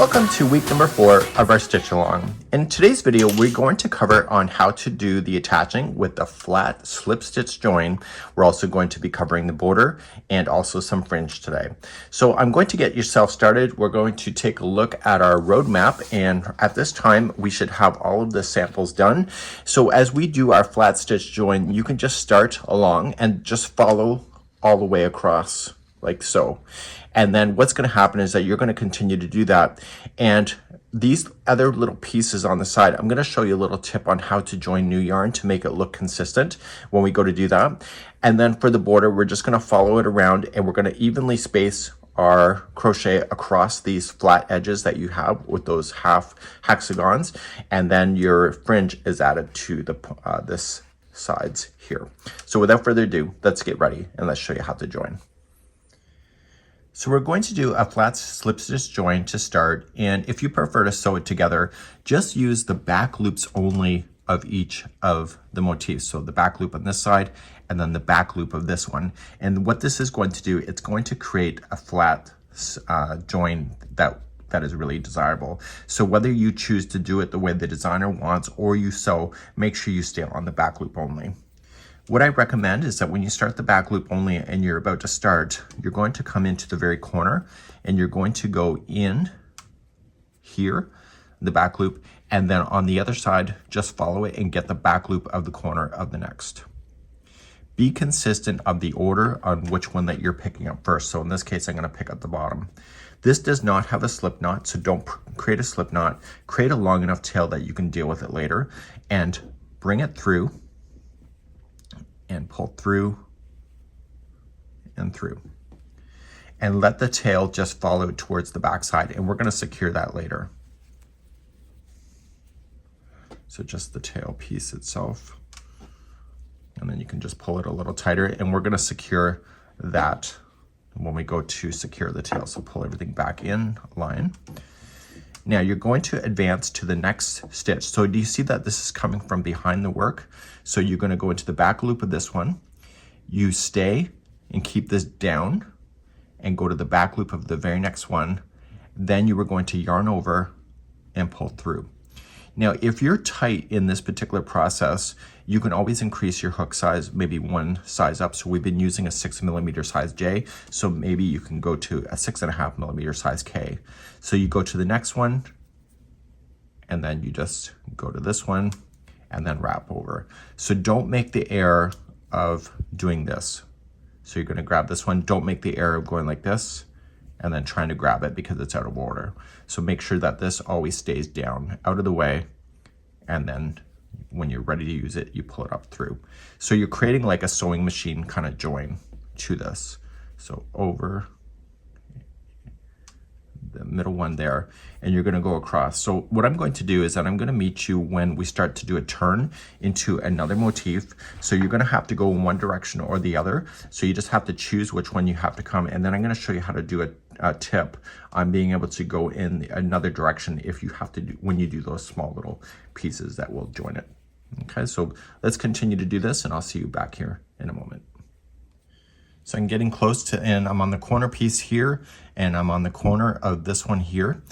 Welcome to week number 4 of our stitch along. In today's video, we're going to cover on how to do the attaching with the flat slip stitch join. We're also going to be covering the border and also some fringe today. So I'm going to get yourself started. We're going to take a look at our roadmap, and at this time we should have all of the samples done. So as we do our flat stitch join, you can just start along and just follow all the way across like so. And then what's going to happen is that you're going to continue to do that. And these other little pieces on the side, I'm going to show you a little tip on how to join new yarn to make it look consistent when we go to do that. And then for the border, we're just going to follow it around, and we're going to evenly space our crochet across these flat edges that you have with those half hexagons. And then your fringe is added to the this sides here. So without further ado, let's get ready and let's show you how to join. So we're going to do a flat slip stitch join to start, and if you prefer to sew it together, just use the back loops only of each of the motifs. So the back loop on this side and then the back loop of this one. And what this is going to do, it's going to create a flat join that is really desirable. So whether you choose to do it the way the designer wants or you sew, make sure you stay on the back loop only. What I recommend is that when you start the back loop only and you're about to start, you're going to come into the very corner and you're going to go in here, the back loop, and then on the other side, just follow it and get the back loop of the corner of the next. Be consistent of the order on which one that you're picking up first. So in this case, I'm going to pick up the bottom. This does not have a slip knot, so don't create a slip knot. Create a long enough tail that you can deal with it later, and bring it through and pull through and through, and let the tail just follow towards the back side, and we're going to secure that later. So just the tail piece itself, and then you can just pull it a little tighter, and we're going to secure that when we go to secure the tail. So pull everything back in line. Now you're going to advance to the next stitch. So do you see that this is coming from behind the work? So you're going to go into the back loop of this one. You stay and keep this down and go to the back loop of the very next one. Then you were going to yarn over and pull through. Now, if you're tight in this particular process, you can always increase your hook size, maybe one size up. So we've been using a 6mm size J, so maybe you can go to a 6.5mm size K. So you go to the next one, and then you just go to this one, and then wrap over. So don't make the error of doing this. So you're gonna grab this one. Don't make the error of going like this, and then trying to grab it because it's out of order. So make sure that this always stays down, out of the way, and then when you're ready to use it, you pull it up through. So you're creating like a sewing machine kind of join to this. So over the middle one there, and you're gonna go across. So what I'm going to do is that I'm gonna meet you when we start to do a turn into another motif. So you're gonna have to go in one direction or the other. So you just have to choose which one you have to come, and then I'm gonna show you how to do a tip on being able to go in another direction if you have to do, when you do those small little pieces that will join it. Okay, so let's continue to do this, and I'll see you back here in a moment. So I'm getting close to, and I'm on the corner piece here, and I'm on the corner of this one here.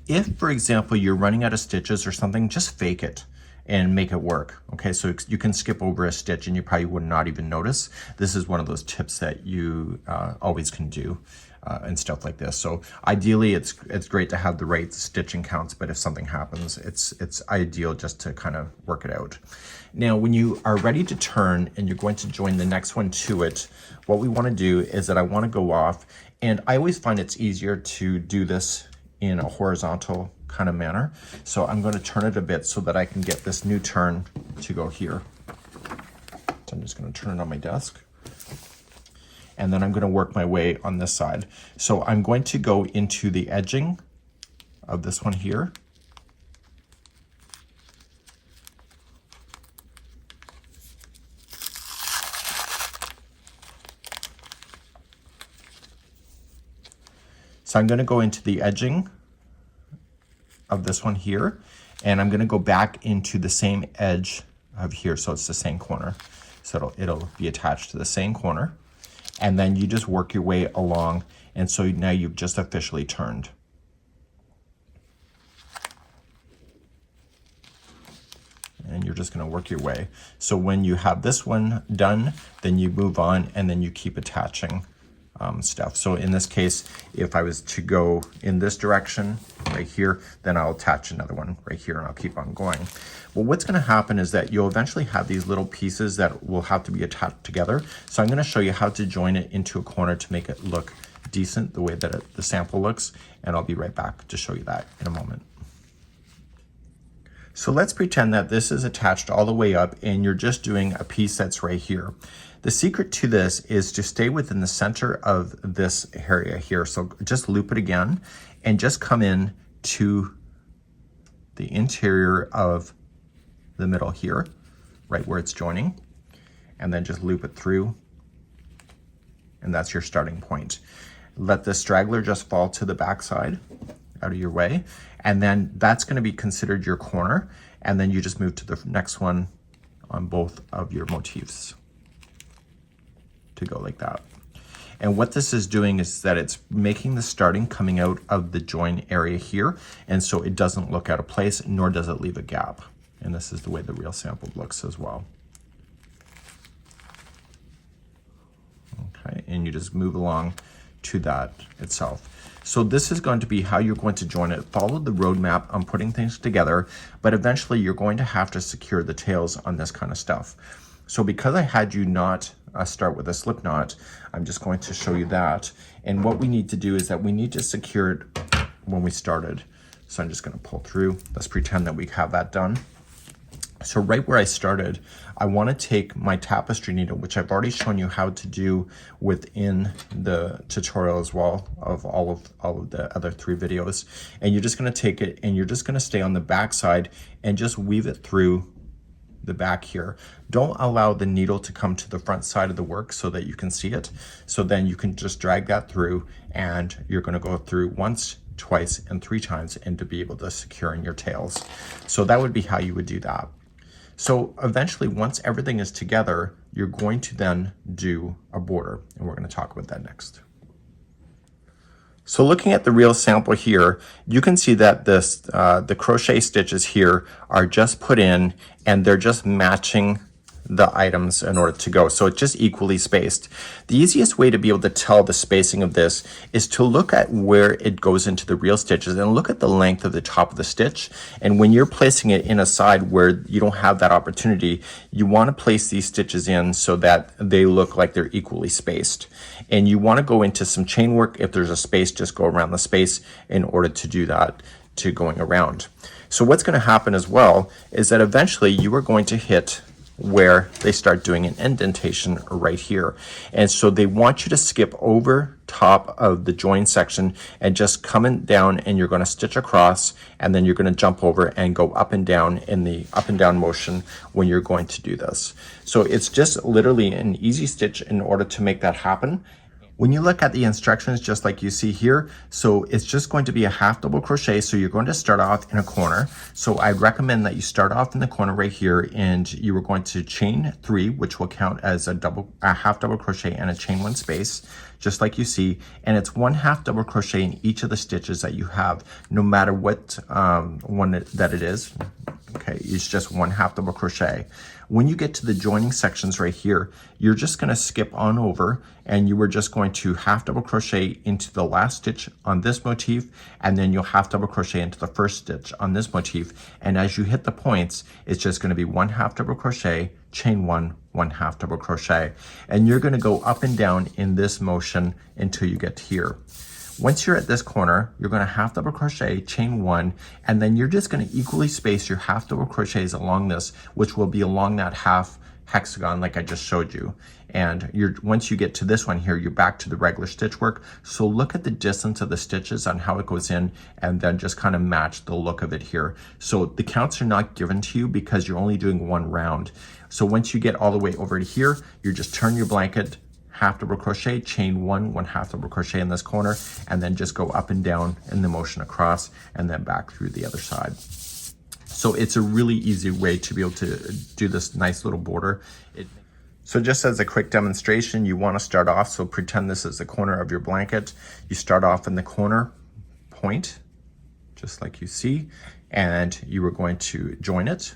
If, for example, you're running out of stitches or something, just fake it and make it work. Okay, so you can skip over a stitch and you probably would not even notice. This is one of those tips that you always can do and stuff like this. So ideally, it's great to have the right stitching counts, but if something happens, it's ideal just to kind of work it out. Now, when you are ready to turn and you're going to join the next one to it, what we want to do is that I want to go off, and I always find it's easier to do this in a horizontal kind of manner. So I'm going to turn it a bit so that I can get this new turn to go here. So I'm just going to turn it on my desk, and then I'm going to work my way on this side. So I'm going to go into the edging of this one here. So I'm going to go into the edging of this one here, and I'm going to go back into the same edge of here, so it's the same corner. So it'll be attached to the same corner, and then you just work your way along, and so now you've just officially turned. just going to work your way. So when you have this one done, then you move on and then you keep attaching stuff. So in this case, if I was to go in this direction right here, then I'll attach another one right here and I'll keep on going. Well, what's going to happen is that you'll eventually have these little pieces that will have to be attached together. So I'm going to show you how to join it into a corner to make it look decent the way that the sample looks, and I'll be right back to show you that in a moment. So let's pretend that this is attached all the way up and you're just doing a piece that's right here. The secret to this is to stay within the center of this area here. So just loop it again and just come in to the interior of the middle here, right where it's joining, and then just loop it through, and that's your starting point. Let the straggler just fall to the backside out of your way, and then that's going to be considered your corner, and then you just move to the next one on both of your motifs to go like that. And what this is doing is that it's making the starting coming out of the join area here, and so it doesn't look out of place, nor does it leave a gap. And this is the way the real sample looks as well. Okay, and you just move along to that itself. So this is going to be how you're going to join it. Follow the roadmap on putting things together, but eventually you're going to have to secure the tails on this kind of stuff. So because I had you not start with a slip knot, I'm just going to show you that. And what we need to do is that we need to secure it when we started. So I'm just going to pull through. Let's pretend that we have that done. So right where I started, I want to take my tapestry needle, which I've already shown you how to do within the tutorial as well of all of the other 3 videos. And you're just going to take it and you're just going to stay on the back side and just weave it through the back here. Don't allow the needle to come to the front side of the work so that you can see it. So then you can just drag that through, and you're going to go through once, twice, and 3 times, and to be able to secure in your tails. So that would be how you would do that. So eventually, once everything is together, you're going to then do a border, and we're going to talk about that next. So looking at the real sample here, you can see that this the crochet stitches here are just put in, and they're just matching the items in order to go. So it's just equally spaced. The easiest way to be able to tell the spacing of this is to look at where it goes into the real stitches and look at the length of the top of the stitch. And when you're placing it in a side where you don't have that opportunity, you want to place these stitches in so that they look like they're equally spaced. And you want to go into some chain work. If there's a space, just go around the space in order to do that, to going around. So what's going to happen as well is that eventually you are going to hit where they start doing an indentation right here. And so they want you to skip over top of the join section and just coming down, and you're going to stitch across, and then you're going to jump over and go up and down in the up and down motion when you're going to do this. So it's just literally an easy stitch in order to make that happen. When you look at the instructions, just like you see here, so it's just going to be a half double crochet. So you're going to start off in a corner. So I'd recommend that you start off in the corner right here, and you are going to chain 3, which will count as a half double crochet and a chain 1 space, just like you see. And it's 1 half double crochet in each of the stitches that you have, no matter what one that it is. Okay, it's just 1 half double crochet. When you get to the joining sections right here, you're just going to skip on over, and you are just going to half double crochet into the last stitch on this motif, and then you'll half double crochet into the first stitch on this motif. And as you hit the points, it's just going to be 1 half double crochet, chain 1, 1 half double crochet, and you're going to go up and down in this motion until you get here. Once you're at this corner, you're going to half double crochet, chain 1, and then you're just going to equally space your half double crochets along this, which will be along that half hexagon like I just showed you. And once you get to this one here, you're back to the regular stitch work. So look at the distance of the stitches on how it goes in, and then just kind of match the look of it here. So the counts are not given to you because you're only doing 1 round. So once you get all the way over to here, you just turn your blanket, half double crochet, chain 1, 1 half double crochet in this corner, and then just go up and down in the motion across, and then back through the other side. So it's a really easy way to be able to do this nice little border. So just as a quick demonstration, you want to start off, so pretend this is the corner of your blanket. You start off in the corner point, just like you see, and you are going to join it.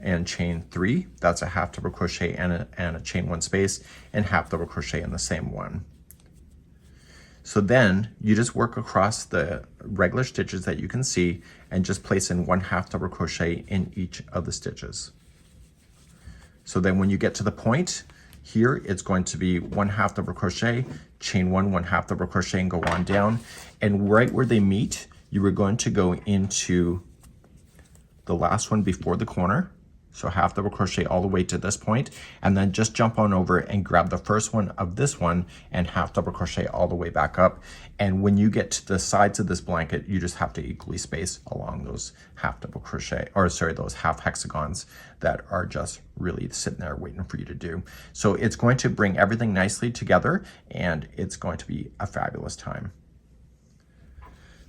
and chain 3. That's a half double crochet and a chain 1 space, and half double crochet in the same one. So then you just work across the regular stitches that you can see and just place in 1 half double crochet in each of the stitches. So then when you get to the point here, it's going to be 1 half double crochet, chain 1, 1 half double crochet, and go on down. And right where they meet, you are going to go into the last one before the corner. So half double crochet all the way to this point, and then just jump on over and grab the first one of this one and half double crochet all the way back up. And when you get to the sides of this blanket, you just have to equally space along those half double crochet, or sorry, those half hexagons that are just really sitting there waiting for you to do. So it's going to bring everything nicely together, and it's going to be a fabulous time.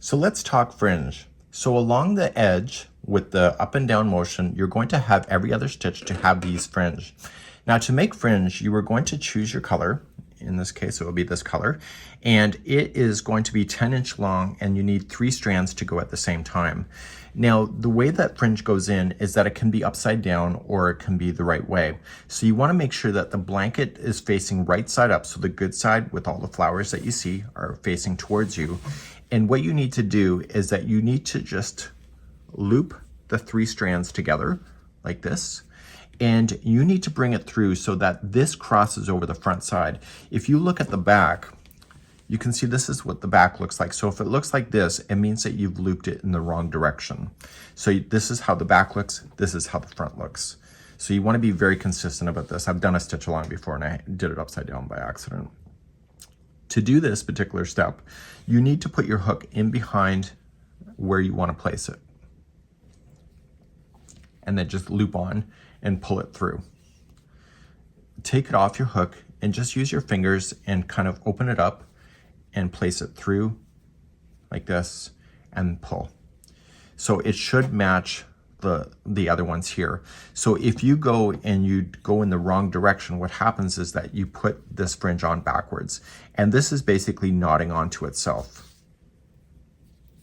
So let's talk fringe. So along the edge with the up and down motion, you're going to have every other stitch to have these fringe. Now to make fringe, you are going to choose your color. In this case, it will be this color, and it is going to be 10-inch long, and you need 3 strands to go at the same time. Now, the way that fringe goes in is that it can be upside down or it can be the right way. So you want to make sure that the blanket is facing right side up, so the good side with all the flowers that you see are facing towards you. And what you need to do is that you need to just loop the 3 strands together like this, and you need to bring it through so that this crosses over the front side. If you look at the back, you can see this is what the back looks like. So if it looks like this, it means that you've looped it in the wrong direction. So this is how the back looks, this is how the front looks. So you want to be very consistent about this. I've done a stitch along before and I did it upside down by accident. To do this particular step, you need to put your hook in behind where you want to place it, and then just loop on and pull it through. Take it off your hook and just use your fingers and kind of open it up and place it through like this and pull. So it should match the other ones here. So if you go and you go in the wrong direction, what happens is that you put this fringe on backwards, and this is basically knotting onto itself.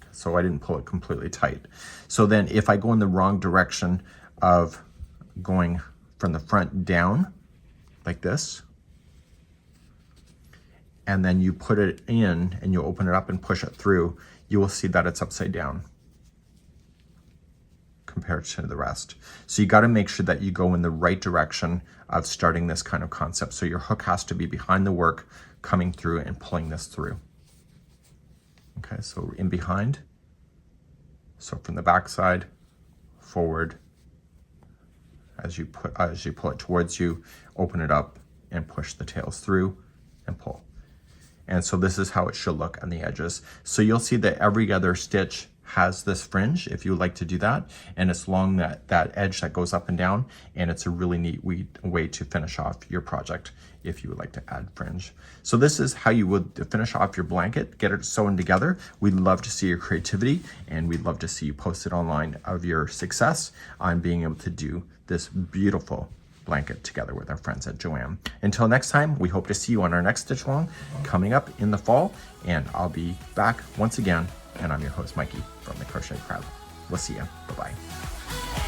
So I didn't pull it completely tight. So then if I go in the wrong direction of going from the front down like this, and then you put it in and you open it up and push it through, you will see that it's upside down compared to the rest. So you got to make sure that you go in the right direction of starting this kind of concept. So your hook has to be behind the work, coming through and pulling this through. Okay, so in behind. So from the back side, forward, as you pull it towards you, open it up and push the tails through and pull. And so this is how it should look on the edges. So you'll see that every other stitch has this fringe if you would like to do that, and it's along that edge that goes up and down, and it's a really neat way to finish off your project if you would like to add fringe. So this is how you would finish off your blanket, get it sewn together. We'd love to see your creativity, and we'd love to see you post it online of your success on being able to do this beautiful blanket together with our friends at Joann. Until next time, we hope to see you on our next stitch along coming up in the fall, and I'll be back once again. And I'm your host, Mikey from the Crochet Crowd. We'll see you. Bye-bye.